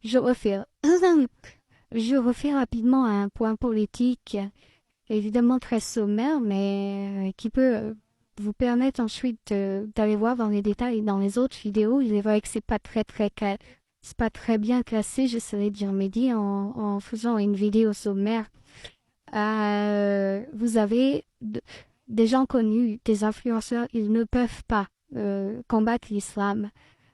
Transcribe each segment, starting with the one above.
Je refais, je refais rapidement un point politique, évidemment très sommaire, mais qui peut vous permettre ensuite d'aller voir dans les détails dans les autres vidéos. Il est vrai que c'est pas très bien classé, j'essaierai d'y remédier en faisant une vidéo sommaire. Vous avez des gens connus, des influenceurs, ils ne peuvent pas combattre l'islam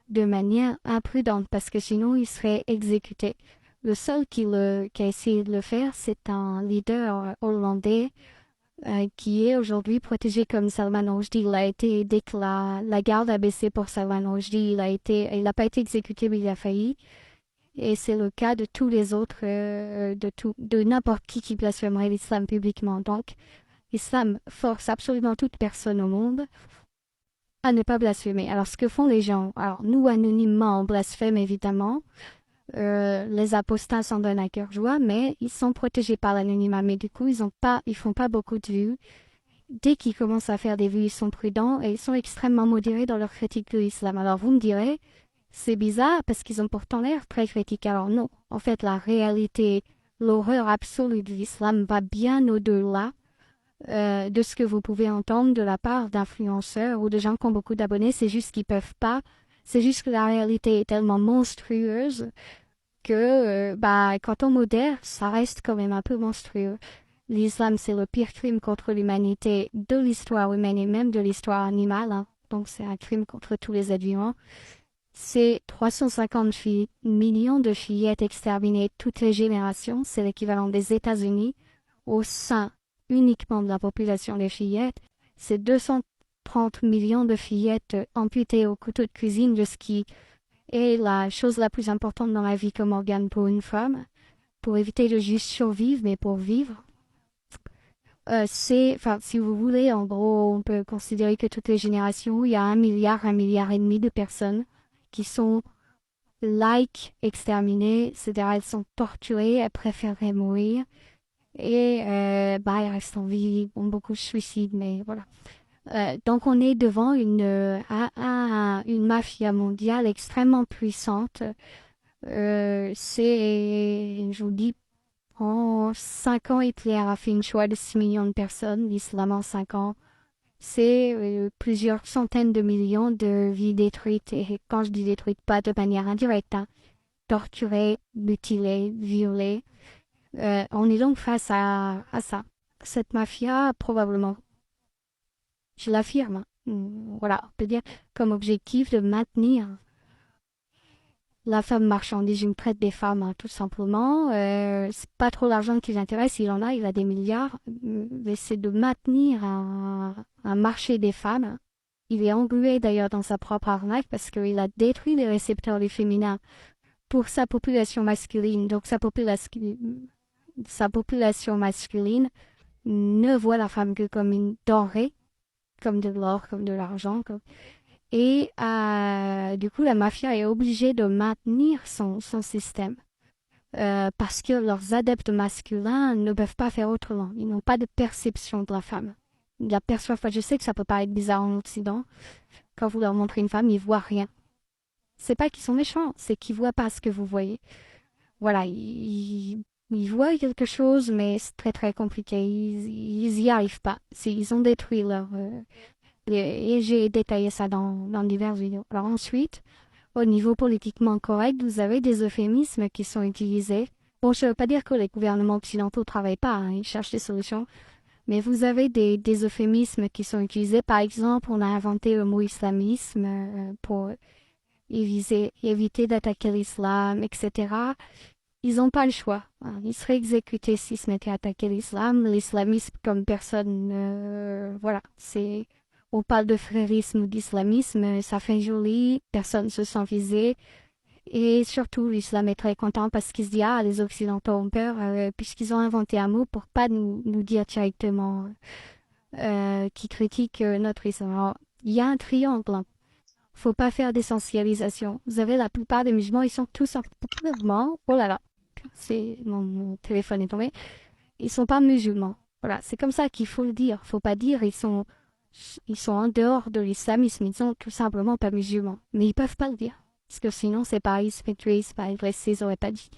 de manière imprudente parce que sinon ils seraient exécutés. Le seul qui a essayé de le faire, c'est un leader hollandais qui est aujourd'hui protégé comme Salman Rushdie. Il a été, dès que la garde a baissé pour Salman Rushdie, il n'a pas été exécuté, mais il a failli. Et c'est le cas de tous les autres, de n'importe qui blasphémerait l'islam publiquement. Donc, l'islam force absolument toute personne au monde à ne pas blasphémer. Alors, ce que font les gens, alors nous, anonymement, on blasphème évidemment. Les apostats s'en donnent à cœur joie, mais ils sont protégés par l'anonymat. Mais du coup, ils font pas beaucoup de vues. Dès qu'ils commencent à faire des vues, ils sont prudents et ils sont extrêmement modérés dans leur critique de l'islam. Alors, vous me direz, c'est bizarre parce qu'ils ont pourtant l'air très critiques. Alors non, en fait, la réalité, l'horreur absolue de l'islam va bien au-delà de ce que vous pouvez entendre de la part d'influenceurs ou de gens qui ont beaucoup d'abonnés. C'est juste qu'ils peuvent pas. C'est juste que la réalité est tellement monstrueuse que quand on modère, ça reste quand même un peu monstrueux. L'islam, c'est le pire crime contre l'humanité de l'histoire humaine et même de l'histoire animale, hein. Donc c'est un crime contre tous les êtres vivants. C'est 350 millions de fillettes exterminées toutes les générations. C'est l'équivalent des États-Unis au sein uniquement de la population des fillettes. C'est 230 millions de fillettes amputées au couteau de cuisine, de ce qui est la chose la plus importante dans la vie comme organe pour une femme, pour éviter de juste survivre, mais pour vivre. Si vous voulez, en gros, on peut considérer que toutes les générations, il y a un milliard et demi de personnes qui sont exterminées, c'est-à-dire elles sont torturées, elles préféreraient mourir, et elles restent en vie, bon, beaucoup de suicides, mais voilà. Donc on est devant une mafia mondiale extrêmement puissante. Je vous dis, en 5 ans, Hitler a fait une choix de 6 millions de personnes, l'islam en 5 ans. C'est plusieurs centaines de millions de vies détruites, et quand je dis détruites, pas de manière indirecte, hein, torturées, mutilées, violées. On est donc face à ça. Cette mafia, probablement, je l'affirme, voilà, on peut dire, comme objectif de maintenir la femme marchandise, une traite des femmes, hein, tout simplement. C'est pas trop l'argent qui l'intéresse, il a des milliards, mais c'est de maintenir un marché des femmes. Il est englué d'ailleurs dans sa propre arnaque parce qu'il a détruit les récepteurs du féminin pour sa population masculine. Donc sa population masculine ne voit la femme que comme une denrée, comme de l'or, comme de l'argent. Et du coup, la mafia est obligée de maintenir son système parce que leurs adeptes masculins ne peuvent pas faire autrement. Ils n'ont pas de perception de la femme. Ils la perçoivent pas. Je sais que ça peut paraître bizarre en Occident. Quand vous leur montrez une femme, ils voient rien. C'est pas qu'ils sont méchants, c'est qu'ils voient pas ce que vous voyez. Voilà, ils voient quelque chose, mais c'est très très compliqué. Ils y arrivent pas. Ils ont détruit leur... et j'ai détaillé ça dans diverses vidéos. Alors ensuite, au niveau politiquement correct, vous avez des euphémismes qui sont utilisés. Bon, je ne veux pas dire que les gouvernements occidentaux ne travaillent pas, hein, ils cherchent des solutions. Mais vous avez des euphémismes qui sont utilisés. Par exemple, on a inventé le mot islamisme pour éviter d'attaquer l'islam, etc. Ils n'ont pas le choix, hein. Ils seraient exécutés s'ils se mettaient à attaquer l'islam. L'islamisme comme personne, voilà, on parle de frérisme ou d'islamisme, ça fait joli, personne ne se sent visé. Et surtout, l'islam est très content parce qu'il se dit, ah, les Occidentaux ont peur, puisqu'ils ont inventé un mot pour pas nous dire directement qui critique notre islam. Alors, il y a un triangle, hein. Faut pas faire d'essentialisation. Vous avez la plupart des musulmans, ils sont tous en mouvement. Oh là là, mon téléphone est tombé. Ils sont pas musulmans. Voilà, c'est comme ça qu'il faut le dire. Faut pas dire ils sont en dehors de l'islamisme, ils sont tout simplement pas musulmans. Mais ils peuvent pas le dire. Parce que sinon, c'est pareil, c'est pas tué, c'est pas agressé, ils auraient pas dit.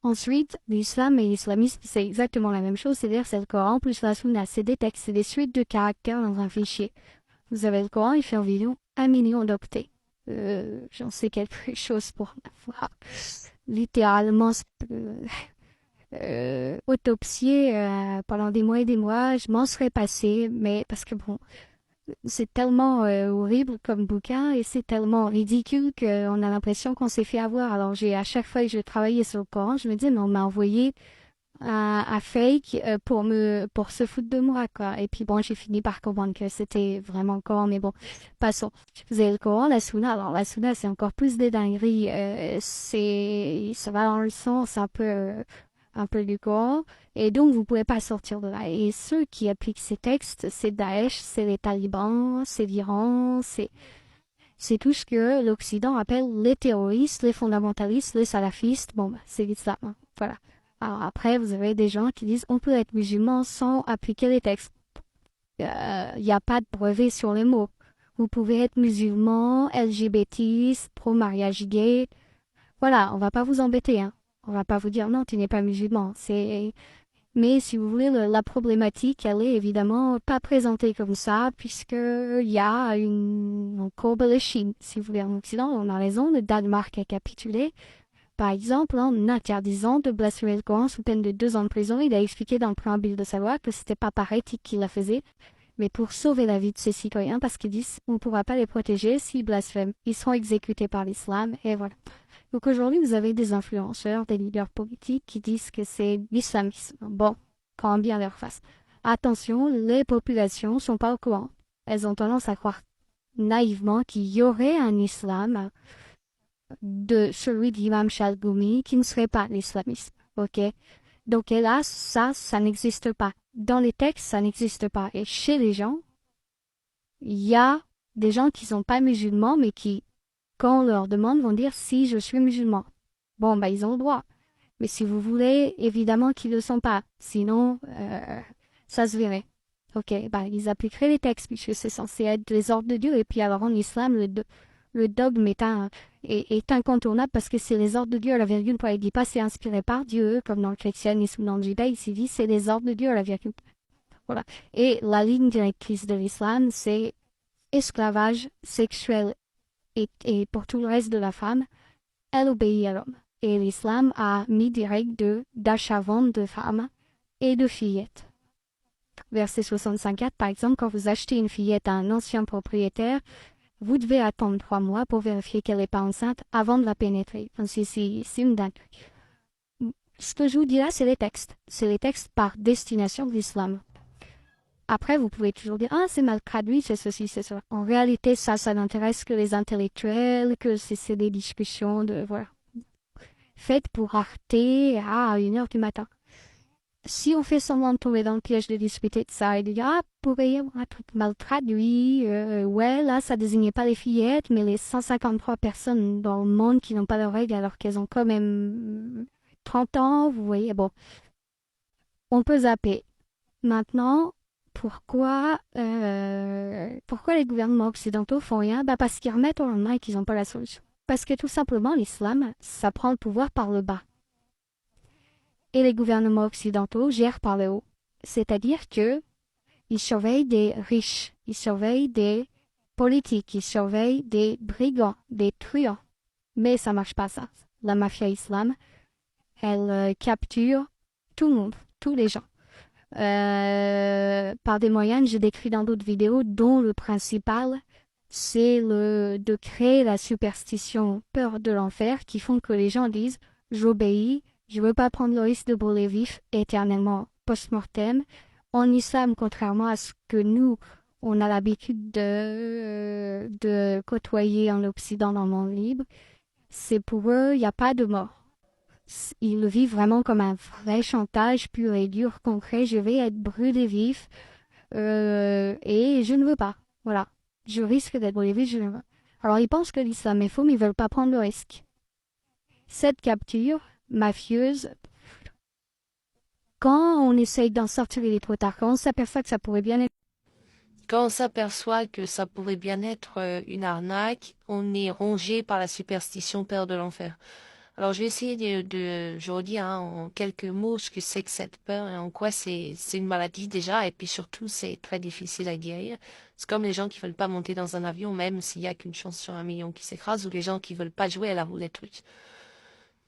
Ensuite, l'islam et l'islamisme, c'est exactement la même chose, c'est-à-dire c'est le Coran plus la Sunna, c'est des textes, c'est des suites de caractères dans un fichier. Vous avez le Coran, il fait environ 1 million d'octets. J'en sais quelque chose pour avoir littéralement autopsié pendant des mois et des mois. Je m'en serais passé, mais parce que bon, c'est tellement horrible comme bouquin et c'est tellement ridicule qu'on a l'impression qu'on s'est fait avoir. Alors à chaque fois que je travaillais sur le Coran, je me disais, mais on m'a envoyé un fake pour se foutre de moi, quoi. Et puis bon, j'ai fini par comprendre que c'était vraiment le Coran, mais bon, passons. Vous avez le Coran, la Sunna. Alors la Sunna, c'est encore plus des dingueries. Ça va dans le sens un peu du Coran, et donc vous pouvez pas sortir de là. Et ceux qui appliquent ces textes, c'est Daesh, c'est les talibans, c'est l'Iran, c'est tout ce que l'Occident appelle les terroristes, les fondamentalistes, les salafistes. Bon, bah, c'est l'islam, hein. Voilà. Alors après, vous avez des gens qui disent on peut être musulman sans appliquer les textes. Il n'y a pas de brevet sur les mots. Vous pouvez être musulman, LGBT, pro-mariage gay. Voilà, on va pas vous embêter, hein. On va pas vous dire non, tu n'es pas musulman. Mais si vous voulez, la problématique, elle est évidemment pas présentée comme ça, puisqu'il y a une courbe de Chine. Si vous voulez, en Occident, on a raison, le Danemark a capitulé. Par exemple, en interdisant de blasphémer le Coran sous peine de 2 ans de prison, il a expliqué dans le préambule de sa loi que c'était pas par éthique qu'il la faisait, mais pour sauver la vie de ses citoyens, parce qu'ils disent on ne pourra pas les protéger s'ils blasphèment. Ils seront exécutés par l'islam, et voilà. Donc aujourd'hui, vous avez des influenceurs, des leaders politiques qui disent que c'est l'islamisme. Bon, quand bien leur face. Attention, les populations sont pas au courant. Elles ont tendance à croire naïvement qu'il y aurait un islam de celui d'Imam Chalgoumi qui ne serait pas l'islamisme. Ok? Donc hélas, ça n'existe pas. Dans les textes, ça n'existe pas. Et chez les gens, il y a des gens qui sont pas musulmans, mais qui, quand on leur demande, vont dire si je suis musulman. Bon, bah ils ont le droit. Mais si vous voulez, évidemment qu'ils ne le sont pas. Sinon, ça se verrait. Ok, bah ils appliqueraient les textes puisque c'est censé être les ordres de Dieu. Et puis alors en islam, le dogme est incontournable parce que c'est les ordres de Dieu à la virgule. Il ne dit pas c'est inspiré par Dieu, comme dans le christianisme ou dans le judaïsme. Il dit c'est les ordres de Dieu à la virgule. Voilà. Et la ligne directrice de l'islam, c'est esclavage sexuel. Et pour tout le reste de la femme, elle obéit à l'homme. Et l'islam a mis des règles d'achat-vente de femmes et de fillettes. Verset 65.4, par exemple, quand vous achetez une fillette à un ancien propriétaire, vous devez attendre 3 mois pour vérifier qu'elle n'est pas enceinte avant de la pénétrer. Enfin, c'est une dingue. Ce que je vous dis là, c'est les textes. C'est les textes par destination de l'islam. Après, vous pouvez toujours dire, ah, c'est mal traduit, c'est ceci, c'est ça. En réalité, ça n'intéresse que les intellectuels, que c'est des discussions voilà. Faites pour Arte à 1h du matin. Si on fait semblant de tomber dans le piège de discuter de ça et de dire, ah, pourrait y avoir un truc mal traduit, ouais, là, ça désignait pas les fillettes, mais les 153 personnes dans le monde qui n'ont pas leur règle alors qu'elles ont quand même 30 ans, vous voyez, bon, on peut zapper. Maintenant, pourquoi les gouvernements occidentaux font rien? Bah parce qu'ils remettent au lendemain et qu'ils n'ont pas la solution. Parce que tout simplement, l'islam, ça prend le pouvoir par le bas. Et les gouvernements occidentaux gèrent par le haut. C'est-à-dire que ils surveillent des riches, ils surveillent des politiques, ils surveillent des brigands, des truands. Mais ça marche pas ça. La mafia islam, elle capture tout le monde, tous les gens. Par des moyens que j'ai décrits dans d'autres vidéos, dont le principal, c'est de créer la superstition, peur de l'enfer, qui font que les gens disent « j'obéis, je veux pas prendre le risque de brûler vif éternellement post-mortem ». En islam, contrairement à ce que nous, on a l'habitude de côtoyer en Occident dans le monde libre, c'est pour eux, il n'y a pas de mort. Ils le vivent vraiment comme un vrai chantage pur et dur, concret. Je vais être brûlé vif et je ne veux pas. Voilà. Je risque d'être brûlé vif, je ne veux pas. Alors ils pensent que l'islam est faux, mais ils ne veulent pas prendre le risque. Cette capture mafieuse, quand on essaye d'en sortir, il est trop tard. Quand on s'aperçoit que ça pourrait bien être quand on s'aperçoit que ça pourrait bien être une arnaque, on est rongé par la superstition peur de l'enfer. Alors, je vais essayer je redis en quelques mots ce que c'est que cette peur et en quoi c'est une maladie déjà, et puis surtout, c'est très difficile à guérir. C'est comme les gens qui veulent pas monter dans un avion, même s'il y a qu'une chance sur 1 million qui s'écrase, ou les gens qui veulent pas jouer à la roulette russe.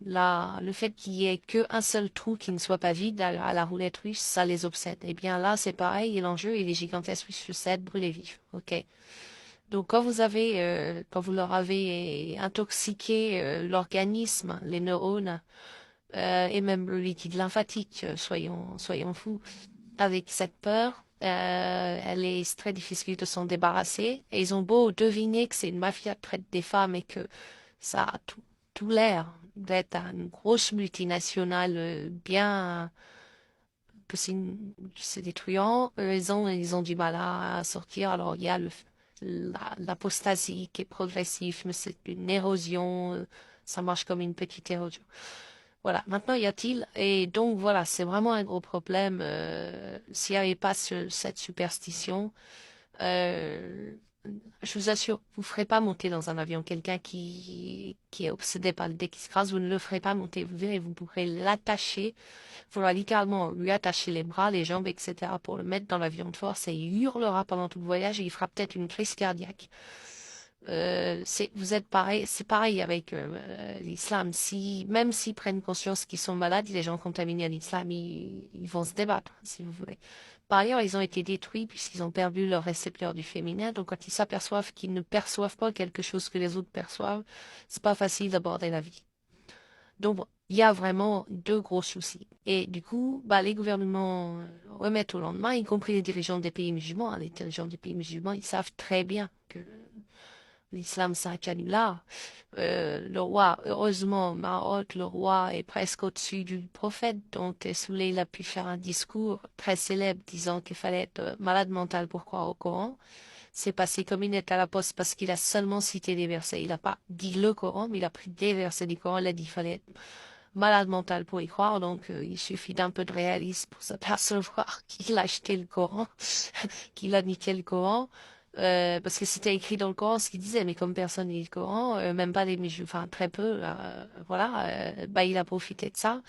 Là, le fait qu'il y ait qu'un seul trou qui ne soit pas vide à la roulette russe, ça les obsède. Eh bien là, c'est pareil, et l'enjeu, il est gigantesque, je sais, brûler vif. Ok. Donc quand vous leur avez intoxiqué l'organisme, les neurones, et même le liquide lymphatique, soyons fous, avec cette peur, elle est très difficile de s'en débarrasser. Et ils ont beau deviner que c'est une mafia qui traite des femmes et que ça a tout l'air d'être une grosse multinationale bien que c'est détruisant. Ils ont du mal à sortir. Alors il y a l'apostasie qui est progressive, mais c'est une érosion. Ça marche comme une petite érosion. Voilà, maintenant y a-t-il, et donc voilà, c'est vraiment un gros problème. S'il n'y avait pas cette superstition, euh, je vous assure, vous ne ferez pas monter dans un avion quelqu'un qui est obsédé par l'idée qui se crase, vous ne le ferez pas monter. Vous verrez, vous pourrez l'attacher, il faudra littéralement lui attacher les bras, les jambes, etc. pour le mettre dans l'avion de force et il hurlera pendant tout le voyage et il fera peut-être une crise cardiaque. Vous êtes pareil, c'est pareil avec l'islam. Même s'ils prennent conscience qu'ils sont malades, les gens contaminés à l'islam, ils vont se débattre, si vous voulez. Par ailleurs, ils ont été détruits puisqu'ils ont perdu leur récepteur du féminin. Donc, quand ils s'aperçoivent qu'ils ne perçoivent pas quelque chose que les autres perçoivent, c'est pas facile d'aborder la vie. Donc, bon, il y a vraiment deux gros soucis. Et du coup, les gouvernements remettent au lendemain, y compris les dirigeants des pays musulmans. Les dirigeants des pays musulmans, ils savent très bien que l'islam, c'est un canular. Le roi, heureusement, Maroc, le roi est presque au-dessus du prophète, donc Souley, il a pu faire un discours très célèbre disant qu'il fallait être malade mental pour croire au Coran. C'est passé comme une lettre à la poste parce qu'il a seulement cité des versets. Il n'a pas dit le Coran, mais il a pris des versets du Coran. Il a dit qu'il fallait être malade mental pour y croire, donc il suffit d'un peu de réalisme pour s'apercevoir qu'il a acheté le Coran, qu'il a niqué le Coran. Parce que c'était écrit dans le Coran ce qu'il disait, mais comme personne ne lit le Coran, même pas les musulmans, enfin très peu, voilà, il a profité de ça.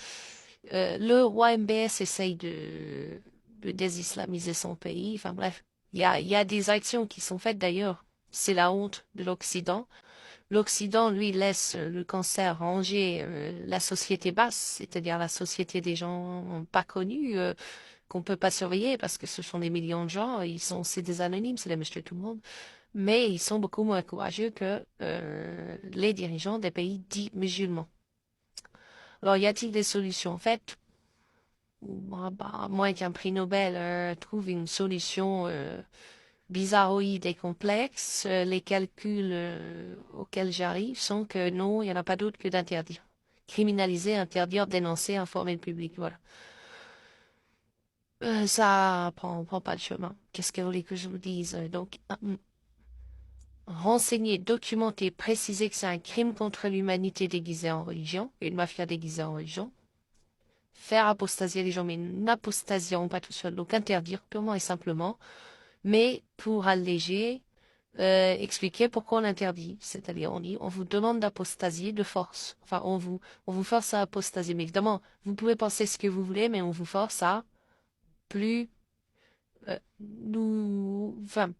Le roi MBS essaye de désislamiser son pays, enfin bref, il y a des actions qui sont faites d'ailleurs, c'est la honte de l'Occident. L'Occident, lui, laisse le cancer ranger la société basse, c'est-à-dire la société des gens pas connus, qu'on peut pas surveiller parce que ce sont des millions de gens, c'est des anonymes, c'est des monsieur tout le monde, mais ils sont beaucoup moins courageux que les dirigeants des pays dits musulmans. Alors, y a-t-il des solutions? En fait, à moins qu'un prix Nobel trouve une solution bizarroïde et complexe, les calculs auxquels j'arrive sont que non, il n'y en a pas d'autre que d'interdire. Criminaliser, interdire, dénoncer, informer le public, voilà. Ça prend pas de chemin. Qu'est-ce que vous voulez que je vous dise? Donc, renseigner, documenter, préciser que c'est un crime contre l'humanité déguisé en religion, une mafia déguisée en religion. Faire apostasier les gens, mais n'apostasieront pas tout seul. Donc, interdire purement et simplement, mais pour alléger, expliquer pourquoi on interdit. C'est-à-dire, on vous demande d'apostasier de force. Enfin, on vous force à apostasier. Mais évidemment, vous pouvez penser ce que vous voulez, mais on vous force à plus, enfin,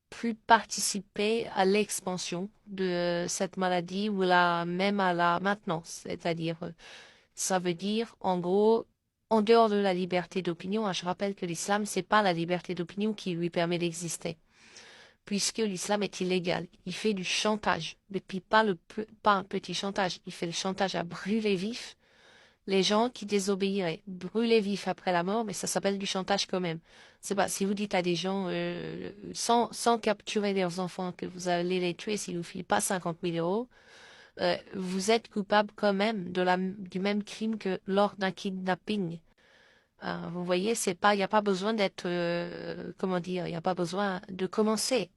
plus participer à l'expansion de cette maladie ou même à la maintenance. C'est-à-dire, ça veut dire, en gros, en dehors de la liberté d'opinion, je rappelle que l'islam, c'est pas la liberté d'opinion qui lui permet d'exister puisque l'islam est illégal. Il fait du chantage, mais puis pas un petit chantage, il fait le chantage à brûler vif les gens qui désobéiraient. Brûler vif après la mort, mais ça s'appelle du chantage quand même. C'est pas, si vous dites à des gens, sans capturer leurs enfants, que vous allez les tuer s'ils ne vous filent pas 50 000 euros, vous êtes coupable quand même du même crime que lors d'un kidnapping. Vous voyez, il n'y a pas besoin d'être, comment dire, il n'y a pas besoin de commencer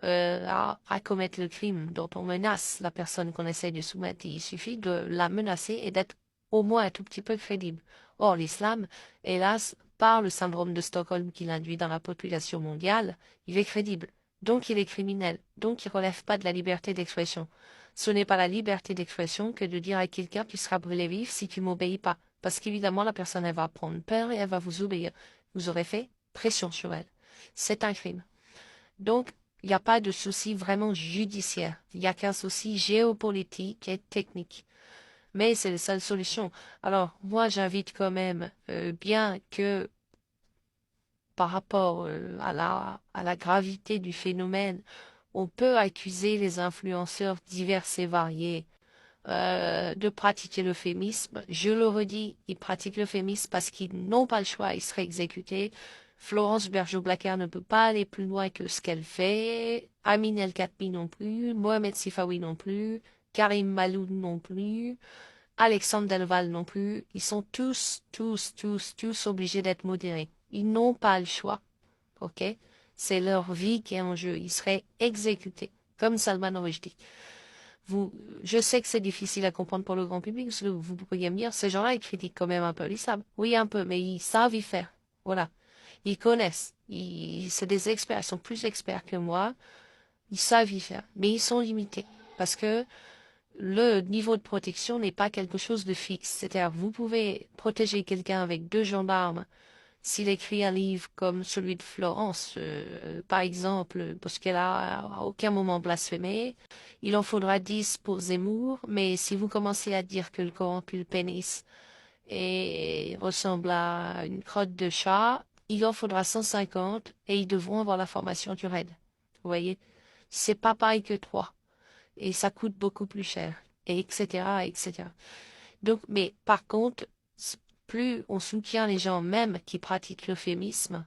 à commettre le crime dont on menace la personne qu'on essaie de soumettre. Il suffit de la menacer et d'être au moins un tout petit peu crédible. Or, l'islam, hélas, par le syndrome de Stockholm qu'il induit dans la population mondiale, il est crédible. Donc il est criminel. Donc il ne relève pas de la liberté d'expression. Ce n'est pas la liberté d'expression que de dire à quelqu'un tu seras brûlé vif si tu m'obéis pas. Parce qu'évidemment, la personne, elle va prendre peur et elle va vous obéir. Vous aurez fait pression sur elle. C'est un crime. Donc, il n'y a pas de souci vraiment judiciaire. Il n'y a qu'un souci géopolitique et technique. Mais c'est la seule solution. Alors, moi, j'invite quand même, bien que par rapport à la gravité du phénomène, on peut accuser les influenceurs divers et variés de pratiquer l'euphémisme. Je le redis, ils pratiquent l'euphémisme parce qu'ils n'ont pas le choix, ils seraient exécutés. Florence Bergeau-Blacker ne peut pas aller plus loin que ce qu'elle fait. Amine El Khatmi non plus. Mohamed Sifawi non plus. Karim Maloud non plus. Alexandre Delval non plus. Ils sont tous obligés d'être modérés. Ils n'ont pas le choix. Ok? C'est leur vie qui est en jeu. Ils seraient exécutés. Comme Salman Rushdie. Je sais que c'est difficile à comprendre pour le grand public, parce que vous pourriez me dire, ces gens-là, ils critiquent quand même un peu l'islam. Oui, un peu, mais ils savent y faire. Voilà. Ils connaissent. C'est des experts. Ils sont plus experts que moi. Ils savent y faire. Mais ils sont limités. Parce que le niveau de protection n'est pas quelque chose de fixe. C'est-à-dire, vous pouvez protéger quelqu'un avec 2 gendarmes s'il écrit un livre comme celui de Florence, par exemple, parce qu'elle a à aucun moment blasphémé, il en faudra 10 pour Zemmour, mais si vous commencez à dire que le Coran pue le pénis et ressemble à une crotte de chat, il en faudra 150 et ils devront avoir la formation du RAID. Vous voyez? C'est pas pareil que 3. Et ça coûte beaucoup plus cher. Et etc., etc. Donc, mais par contre, plus on soutient les gens même qui pratiquent l'euphémisme,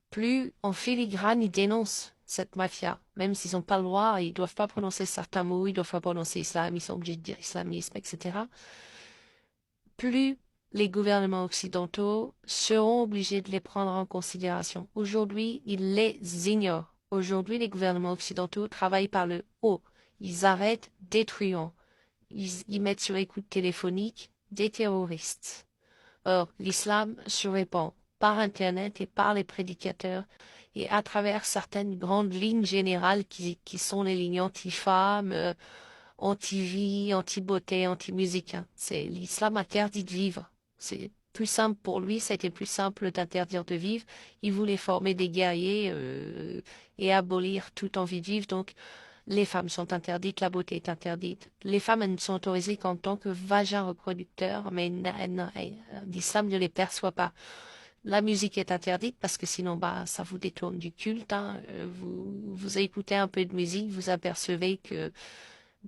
plus en filigrane ils dénoncent cette mafia. Même s'ils n'ont pas le droit, ils doivent pas prononcer certains mots, ils doivent pas prononcer islam, ils sont obligés de dire islamisme, etc. Plus les gouvernements occidentaux seront obligés de les prendre en considération. Aujourd'hui, ils les ignorent. Aujourd'hui, les gouvernements occidentaux travaillent par le haut. Ils arrêtent des truands. Ils mettent sur écoute téléphonique des terroristes. Or, l'islam se répand par Internet et par les prédicateurs et à travers certaines grandes lignes générales qui sont les lignes anti-femmes, anti-vie, anti-beauté, anti-musique. C'est l'islam interdit de vivre. C'est plus simple pour lui, c'était plus simple d'interdire de vivre. Il voulait former des guerriers et abolir toute envie de vivre. Donc, les femmes sont interdites, la beauté est interdite. Les femmes, elles ne sont autorisées qu'en tant que vagin reproducteur, mais l'islam ne les perçoit pas. La musique est interdite parce que sinon, bah, ça vous détourne du culte. Hein. Vous écoutez un peu de musique, vous apercevez que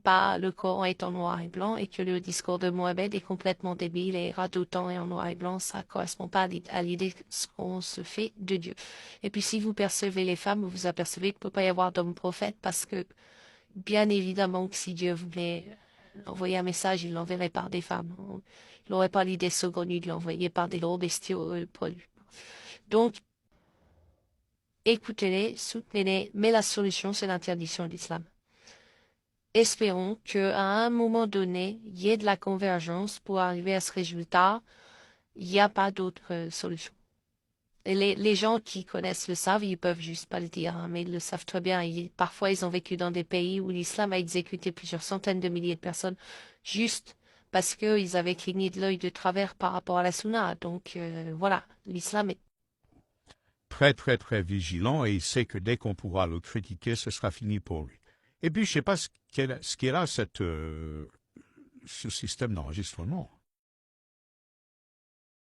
bah, le Coran est en noir et blanc et que le discours de Mohamed est complètement débile et radotant et en noir et blanc, ça correspond pas à l'idée qu'on se fait de Dieu. Et puis si vous percevez les femmes, vous apercevez qu'il ne peut pas y avoir d'homme prophète parce que bien évidemment que si Dieu voulait envoyer un message, il l'enverrait par des femmes. Il n'aurait pas l'idée saugrenue de l'envoyer par des gros bestiaux poilus. Donc, écoutez-les, soutenez-les, mais la solution, c'est l'interdiction de l'islam. Espérons qu'à un moment donné, il y ait de la convergence pour arriver à ce résultat. Il n'y a pas d'autre solution. Et les gens qui connaissent le savent, ils peuvent juste pas le dire, hein, mais ils le savent très bien. Parfois, ils ont vécu dans des pays où l'islam a exécuté plusieurs centaines de milliers de personnes juste parce qu'ils avaient cligné de l'œil de travers par rapport à la sunna. Donc voilà, l'islam est très, très, très vigilant et il sait que dès qu'on pourra le critiquer, ce sera fini pour lui. Et puis, je ne sais pas ce qu'est là ce système d'enregistrement.